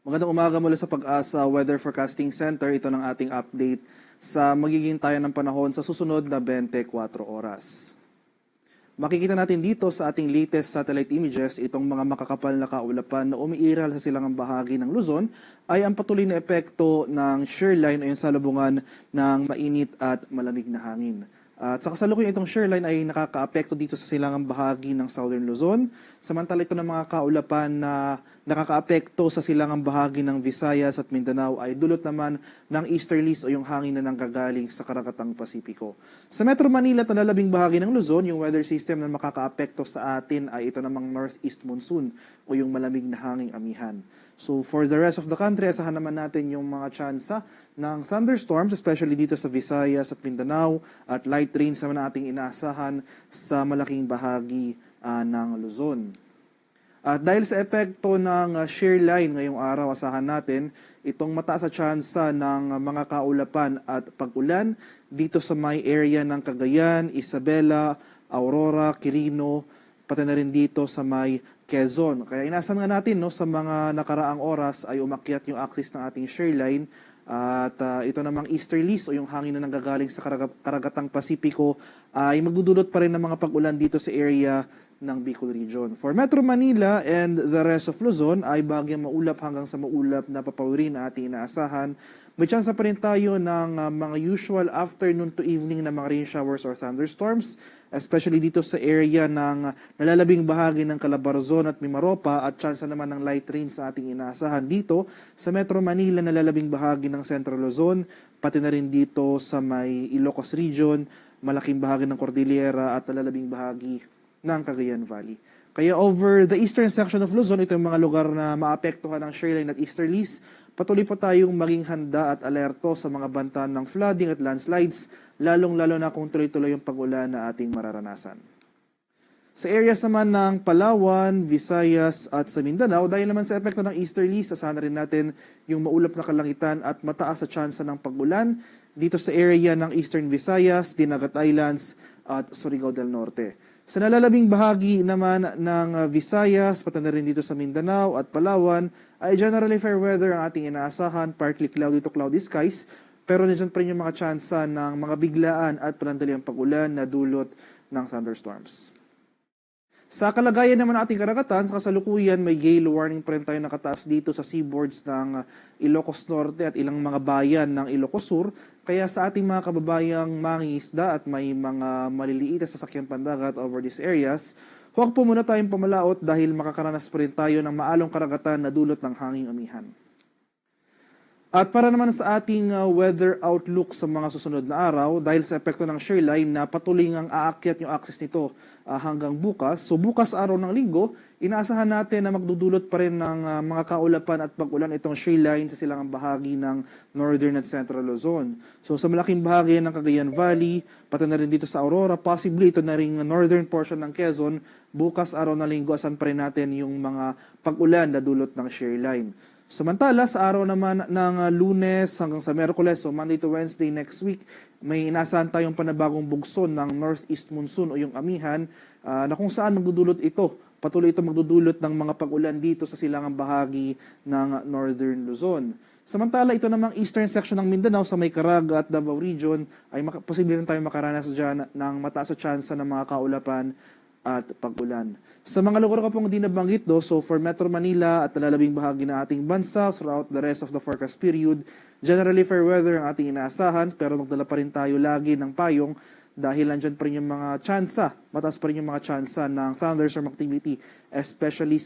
Magandang umaga mula sa Pag-asa Weather Forecasting Center. Ito ng ating update sa magiging tayo ng panahon sa susunod na 24 oras. Makikita natin dito sa ating latest satellite images itong mga makakapal na kaulapan na umiiral sa silangang bahagi ng Luzon ay ang patuloy na epekto ng shear line o yung salubungan ng mainit at malamig na hangin. At sa kasalukuyan itong shear line ay nakakaapekto dito sa silangang bahagi ng Southern Luzon. Samantala ito ng mga kaulapan na nakakaapekto sa silangang bahagi ng Visayas at Mindanao ay dulot naman ng easterlies o yung hangin na nanggagaling sa Karagatang Pasipiko. Sa Metro Manila at nalalabing bahagi ng Luzon, yung weather system na makakaapekto sa atin ay ito namang northeast monsoon o yung malamig na hanging amihan. So for the rest of the country, asahan naman natin yung mga tsansa ng thunderstorms, especially dito sa Visayas at Mindanao, at light rains naman ating inaasahan sa malaking bahagi ng Luzon. At dahil sa epekto ng shear line ngayong araw, asahan natin itong mataas sa tsansa ng mga kaulapan at pag-ulan dito sa may area ng Cagayan, Isabela, Aurora, Quirino, pati na rin dito sa may Quezon. Kaya inasahan nga natin sa mga nakaraang oras ay umakyat yung axis ng ating shear line at ito namang easterlies o yung hangin na nanggagaling sa Karagatang Pasipiko ay magdudulot pa rin ng mga pag-ulan dito sa area ng Bicol Region. For Metro Manila and the rest of Luzon ay bagyang maulap hanggang sa maulap na papawirin na ating inaasahan. May tsansa pa rin tayo ng mga usual afternoon to evening na mga rain showers or thunderstorms, especially dito sa area ng nalalabing bahagi ng Calabarzon at Mimaropa at tsansa naman ng light rains sa ating inaasahan dito sa Metro Manila, nalalabing bahagi ng Central Luzon, pati na rin dito sa may Ilocos Region, malaking bahagi ng Cordillera at nalalabing bahagi ng Cagayan Valley. Kaya over the eastern section of Luzon, ito yung mga lugar na maapektuhan ng shear line at easterlies. Patuloy po tayong maging handa at alerto sa mga banta ng flooding at landslides, lalong-lalo na kung tuloy-tuloy yung pag-ulan na ating mararanasan. Sa areas naman ng Palawan, Visayas at sa Mindanao, dahil naman sa epekto ng easterlies, asahan rin natin yung maulap na kalangitan at mataas sa tsansa ng pag-ulan dito sa area ng Eastern Visayas, Dinagat Islands at Surigao del Norte. Sa nalalabing bahagi naman ng Visayas, pati na rin dito sa Mindanao at Palawan, ay generally fair weather ang ating inaasahan, partly cloudy to cloudy skies, pero nandiyan pa rin yung mga tsansa ng mga biglaan at panandaliang pag-ulan na dulot ng thunderstorms. Sa kalagayan naman ng ating karagatan, sa kasalukuyan may gale warning pa rin tayo nakataas dito sa seaboards ng Ilocos Norte at ilang mga bayan ng Ilocos Sur. Kaya sa ating mga kababayang mangingisda at may mga maliliit na sasakyang pandagat over these areas, huwag po muna tayong pamalaot dahil makakaranas pa rin tayo ng maalong karagatan na dulot ng hanging amihan. At para naman sa ating weather outlook sa mga susunod na araw, dahil sa epekto ng shear line na patuloy ngang aakyat yung axis nito hanggang bukas. So bukas araw ng linggo, inaasahan natin na magdudulot pa rin ng mga kaulapan at pag-ulan itong shear line sa silangang bahagi ng Northern at Central Luzon. So sa malaking bahagi ng Cagayan Valley, pati na rin dito sa Aurora, possibly ito na rin northern portion ng Quezon, bukas araw ng linggo, asan pa rin natin yung mga pag-ulan na dulot ng shear line. Samantala, sa araw naman ng Lunes hanggang sa Miyerkules, so Monday to Wednesday next week, may inaasahan tayong panabagong bugson ng northeast monsoon o yung amihan na kung saan magdudulot ito. Patuloy ito magdudulot ng mga pag-ulan dito sa silangang bahagi ng Northern Luzon. Samantala, ito namang eastern section ng Mindanao sa may Caraga at Davao Region ay posible rin tayong makaranas dyan ng mataas sa tsansa ng mga kaulapan at pag-ulan. Sa mga lugar ko pong di nabanggit so for Metro Manila at nalalabing bahagi ng ating bansa throughout the rest of the forecast period, generally fair weather ang ating inaasahan pero magdala pa rin tayo lagi ng payong dahil nandyan pa rin yung mga tsansa, mataas pa rin yung mga tsansa ng thunderstorm activity, especially